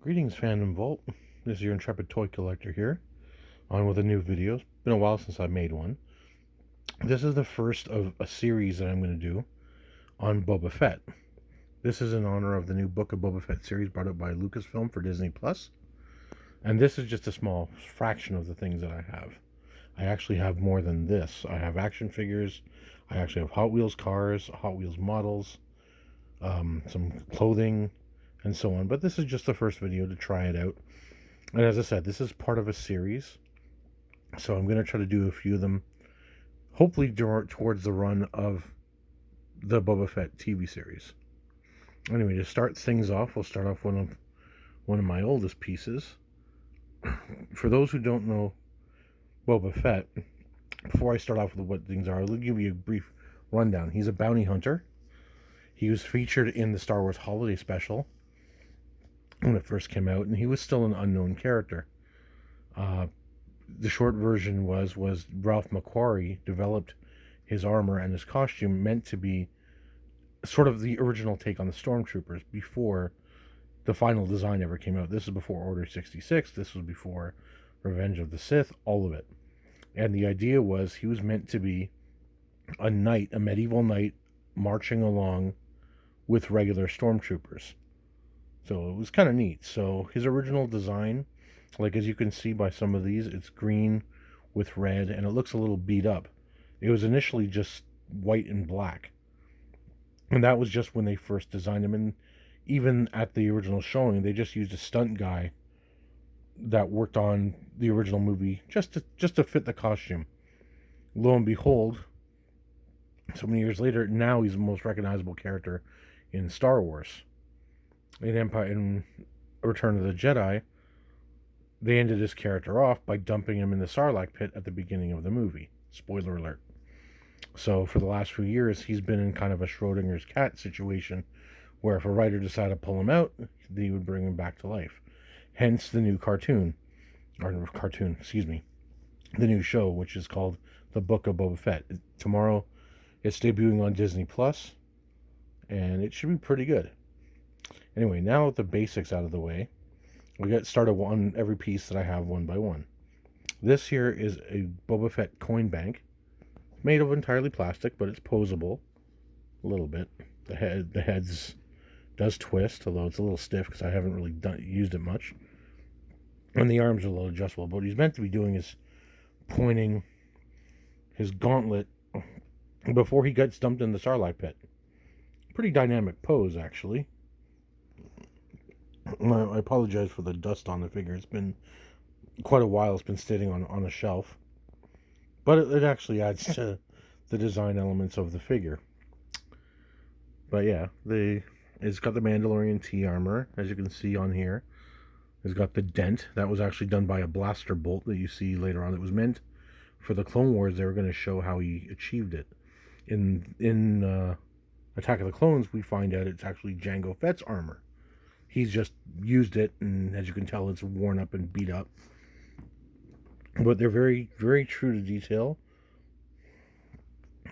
Greetings, Fandom Vault. This is your intrepid toy collector here, on with a new video. It's been a while since I made one. This is the first of a series that I'm going to do on Boba Fett. This is in honor of the new Book of Boba Fett series brought up by Lucasfilm for Disney Plus. And this is just a small fraction of the things that I have. I actually have more than this. I have action figures. I actually have Hot Wheels cars, Hot Wheels models, some clothing, and so on. But this is just the first video to try it out. And as I said, this is part of a series. So I'm going to try to do a few of them, hopefully towards the run of the Boba Fett TV series. Anyway, to start things off, we'll start off one of my oldest pieces. For those who don't know Boba Fett, before I start off with what things are, I'll give you a brief rundown. He's a bounty hunter. He was featured in the Star Wars Holiday Special when it first came out, and he was still an unknown character. The short version was Ralph McQuarrie developed his armor and his costume meant to be sort of the original take on the Stormtroopers before the final design ever came out. This is before Order 66. This was before Revenge of the Sith, all of it. And the idea was he was meant to be a knight, a medieval knight, marching along with regular Stormtroopers. So it was kind of neat. So his original design, like as you can see by some of these, it's green with red and it looks a little beat up. It was initially just white and black. And that was just when they first designed him. And even at the original showing, they just used a stunt guy that worked on the original movie just to fit the costume. Lo and behold, so many years later, now he's the most recognizable character in Star Wars. In Return of the Jedi, they ended his character off by dumping him in the Sarlacc pit at the beginning of the movie. Spoiler alert. So for the last few years, he's been in kind of a Schrodinger's cat situation where if a writer decided to pull him out, they would bring him back to life. Hence the new the new show, which is called The Book of Boba Fett. Tomorrow, it's debuting on Disney Plus, and it should be pretty good. Anyway, now with the basics out of the way, we get started on every piece that I have one by one. This here is a Boba Fett coin bank, made of entirely plastic, but it's posable a little bit. The heads does twist, although it's a little stiff because I haven't really used it much. And the arms are a little adjustable. But what he's meant to be doing is pointing his gauntlet before he gets dumped in the Sarlacc pit. Pretty dynamic pose, actually. I apologize for the dust on the figure. It's been quite a while. It's been sitting on a shelf. But it actually adds to the design elements of the figure. But yeah, it's got the Mandalorian T armor, as you can see on here. It's got the dent. That was actually done by a blaster bolt that you see later on. It was meant for the Clone Wars. They were going to show how he achieved it. In Attack of the Clones, we find out it's actually Jango Fett's armor. He's just used it, and as you can tell, it's worn up and beat up. But they're very, very true to detail.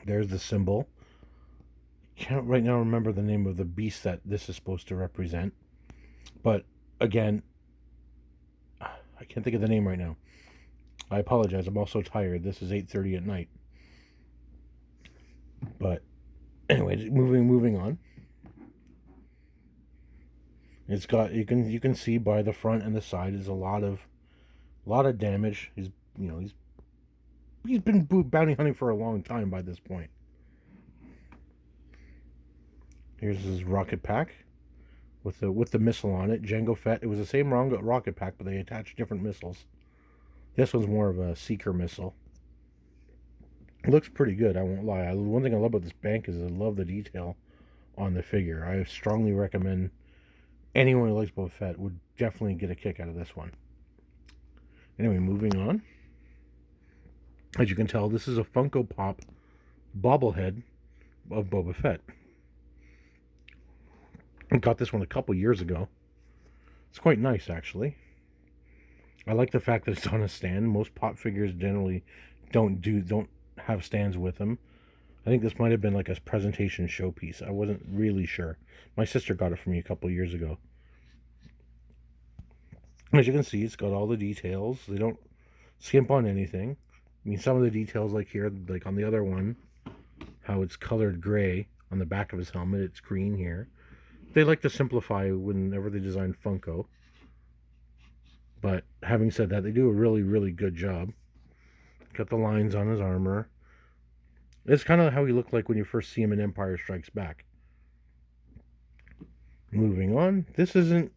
There's the symbol. Can't right now remember the name of the beast that this is supposed to represent. But again, I can't think of the name right now. I apologize. I'm also tired. This is 8:30 at night. But anyway, moving on. It's got you can see by the front and the side is a lot of damage. He's been bounty hunting for a long time by this point. Here's his rocket pack with the missile on it. Jango Fett. It was the same rocket pack, but they attached different missiles. This one's more of a seeker missile. It looks pretty good. I won't lie. One thing I love about this bank is I love the detail on the figure. I strongly recommend anyone who likes Boba Fett would definitely get a kick out of this one. Anyway, moving on. As you can tell, this is a Funko Pop bobblehead of Boba Fett. I got this one a couple years ago. It's quite nice, actually. I like the fact that it's on a stand. Most pop figures generally don't have stands with them. I think this might have been like a presentation showpiece. I wasn't really sure. My sister got it for me a couple years ago. As you can see, it's got all the details. They don't skimp on anything. I mean, some of the details, like here, like on the other one, how it's colored gray on the back of his helmet, it's green here. They like to simplify whenever they design Funko. But having said that, they do a really, really good job. Got the lines on his armor. It's kind of how he looked like when you first see him in Empire Strikes Back. Moving on. This isn't...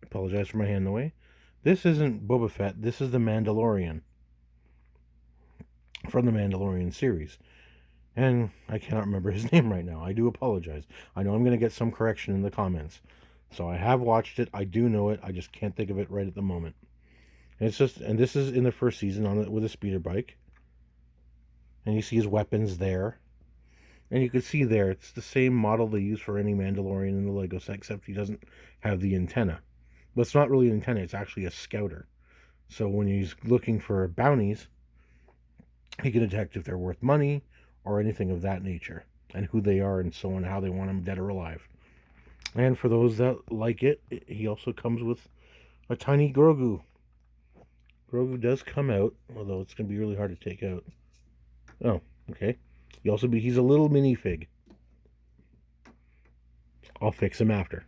Apologize for my hand in the way. This isn't Boba Fett. This is the Mandalorian. From the Mandalorian series. And I cannot remember his name right now. I do apologize. I know I'm going to get some correction in the comments. So I have watched it. I do know it. I just can't think of it right at the moment. And it's just... And this is in the first season on it with a speeder bike. And you see his weapons there. And you can see there, it's the same model they use for any Mandalorian in the Lego set, except he doesn't have the antenna. But it's not really an antenna, it's actually a scouter. So when he's looking for bounties, he can detect if they're worth money or anything of that nature, and who they are and so on, how they want them dead or alive. And for those that like it, he also comes with a tiny Grogu. Grogu does come out, although it's going to be really hard to take out. Oh, okay. He's a little minifig. I'll fix him after.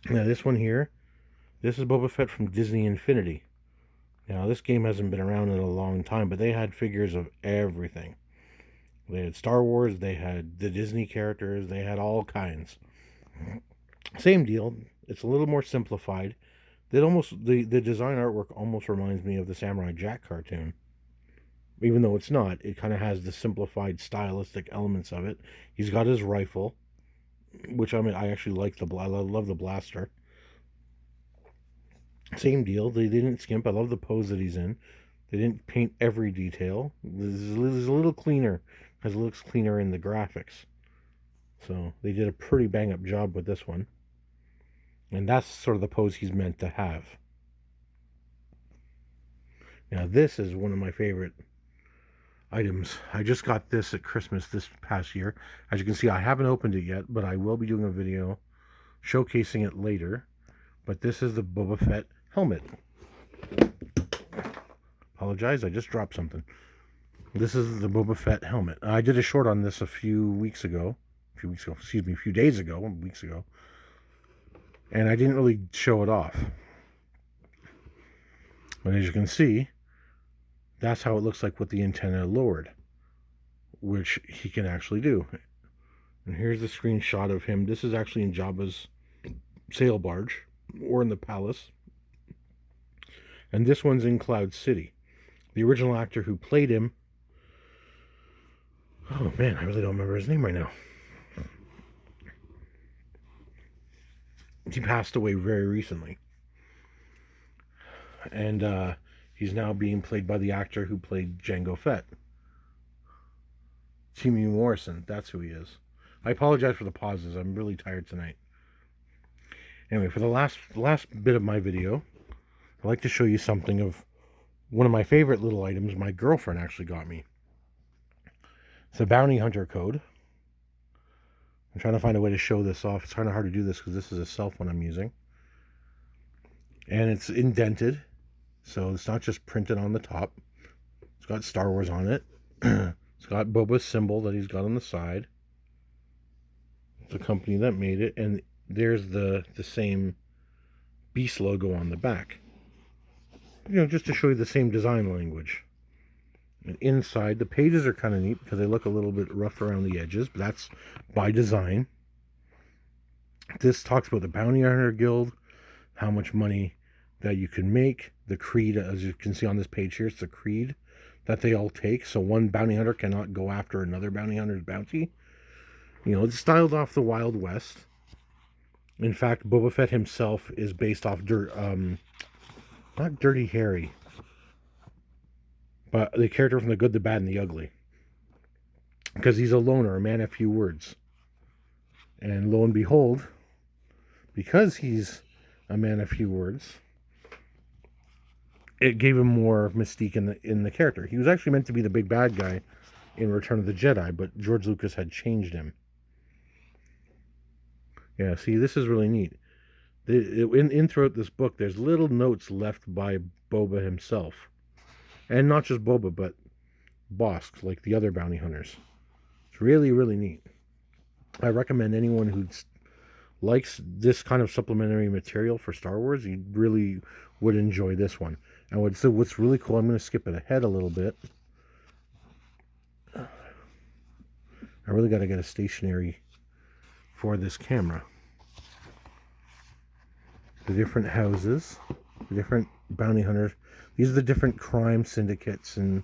Now this one here, this is Boba Fett from Disney Infinity. Now this game hasn't been around in a long time, but they had figures of everything. They had Star Wars, they had the Disney characters, they had all kinds. Same deal. It's a little more simplified. The design artwork almost reminds me of the Samurai Jack cartoon. Even though it's not, it kind of has the simplified stylistic elements of it. He's got his rifle, which I actually like I love the blaster. Same deal. They didn't skimp. I love the pose that he's in. They didn't paint every detail. This is a little cleaner because it looks cleaner in the graphics. So they did a pretty bang up job with this one. And that's sort of the pose he's meant to have. Now this is one of my favorite items. I just got this at Christmas this past year. As you can see, I haven't opened it yet, but I will be doing a video showcasing it later. But this is the Boba Fett helmet. Apologize, I just dropped something. This is the Boba Fett helmet. I did a short on this a few days ago. And I didn't really show it off. But as you can see, that's how it looks like with the antenna lowered, which he can actually do. And here's the screenshot of him. This is actually in Jabba's sail barge, or in the palace. And this one's in Cloud City. The original actor who played him, oh man, I really don't remember his name right now. He passed away very recently. And he's now being played by the actor who played Jango Fett. Teemu Morrison, that's who he is. I apologize for the pauses. I'm really tired tonight. Anyway, for the last bit of my video, I'd like to show you something of one of my favorite little items my girlfriend actually got me. It's a bounty hunter code. I'm trying to find a way to show this off. It's kind of hard to do this because this is a cell phone I'm using. And it's indented, so it's not just printed on the top. It's got Star Wars on it. It's got Boba's symbol that he's got on the side. It's a company that made it, and there's the same Beast logo on the back. You know, just to show you the same design language. And inside, the pages are kind of neat because they look a little bit rough around the edges, but that's by design. This talks about the Bounty Hunter Guild, how much money that you can make, the creed, as you can see on this page here, it's the creed that they all take. So one bounty hunter cannot go after another bounty hunter's bounty. You know, it's styled off the Wild West. In fact, Boba Fett himself is based off not Dirty Harry, but the character from The Good, the Bad, and the Ugly. Because he's a loner, a man of few words. And lo and behold, because he's a man of few words, it gave him more mystique in the character. He was actually meant to be the big bad guy in Return of the Jedi, but George Lucas had changed him. Yeah, see, this is really neat. In throughout this book, there's little notes left by Boba himself, and not just Boba, but Bosk, like the other bounty hunters. It's really, really neat. I recommend anyone who likes this kind of supplementary material for Star Wars, you really would enjoy this one. And what's really cool, I'm going to skip it ahead a little bit. I really got to get a stationary for this camera. The different houses, the different bounty hunters. These are the different crime syndicates and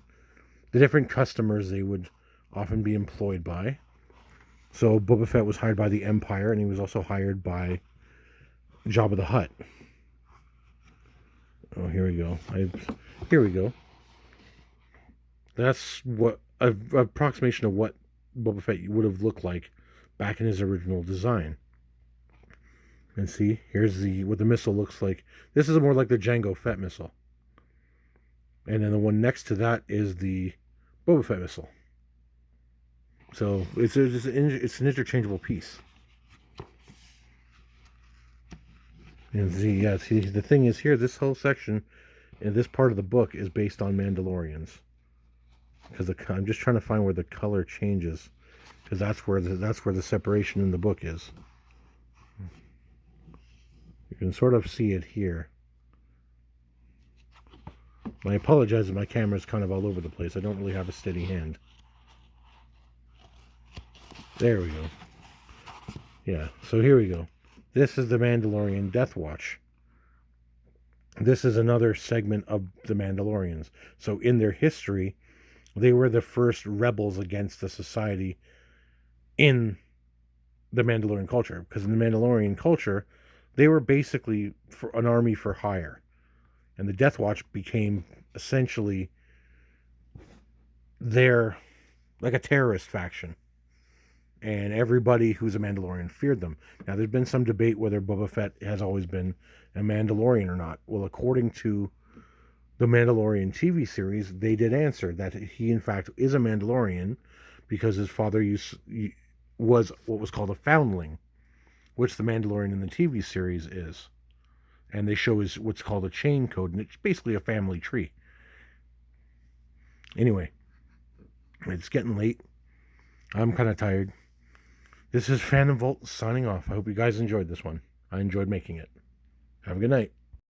the different customers they would often be employed by. So Boba Fett was hired by the Empire, and he was also hired by Jabba the Hutt. Oh, here we go. Here we go. That's what an approximation of what Boba Fett would have looked like back in his original design. And see, here's what the missile looks like. This is more like the Jango Fett missile. And then the one next to that is the Boba Fett missile. So it's an interchangeable piece. And see, the thing is here, this whole section and this part of the book is based on Mandalorians. Because I'm just trying to find where the color changes, because that's where the separation in the book is. You can sort of see it here. I apologize if my camera's kind of all over the place. I don't really have a steady hand. There we go. Yeah, so here we go. This is the Mandalorian Death Watch. This is another segment of the Mandalorians. So in their history, they were the first rebels against the society in the Mandalorian culture. Because in the Mandalorian culture, they were basically an army for hire. And the Death Watch became essentially like a terrorist faction. And everybody who's a Mandalorian feared them. Now, there's been some debate whether Boba Fett has always been a Mandalorian or not. Well, according to the Mandalorian TV series, they did answer that he, in fact, is a Mandalorian because his father was what was called a foundling, which the Mandalorian in the TV series is. And they show what's called a chain code, and it's basically a family tree. Anyway, it's getting late. I'm kind of tired. This is Phantom Volt signing off. I hope you guys enjoyed this one. I enjoyed making it. Have a good night.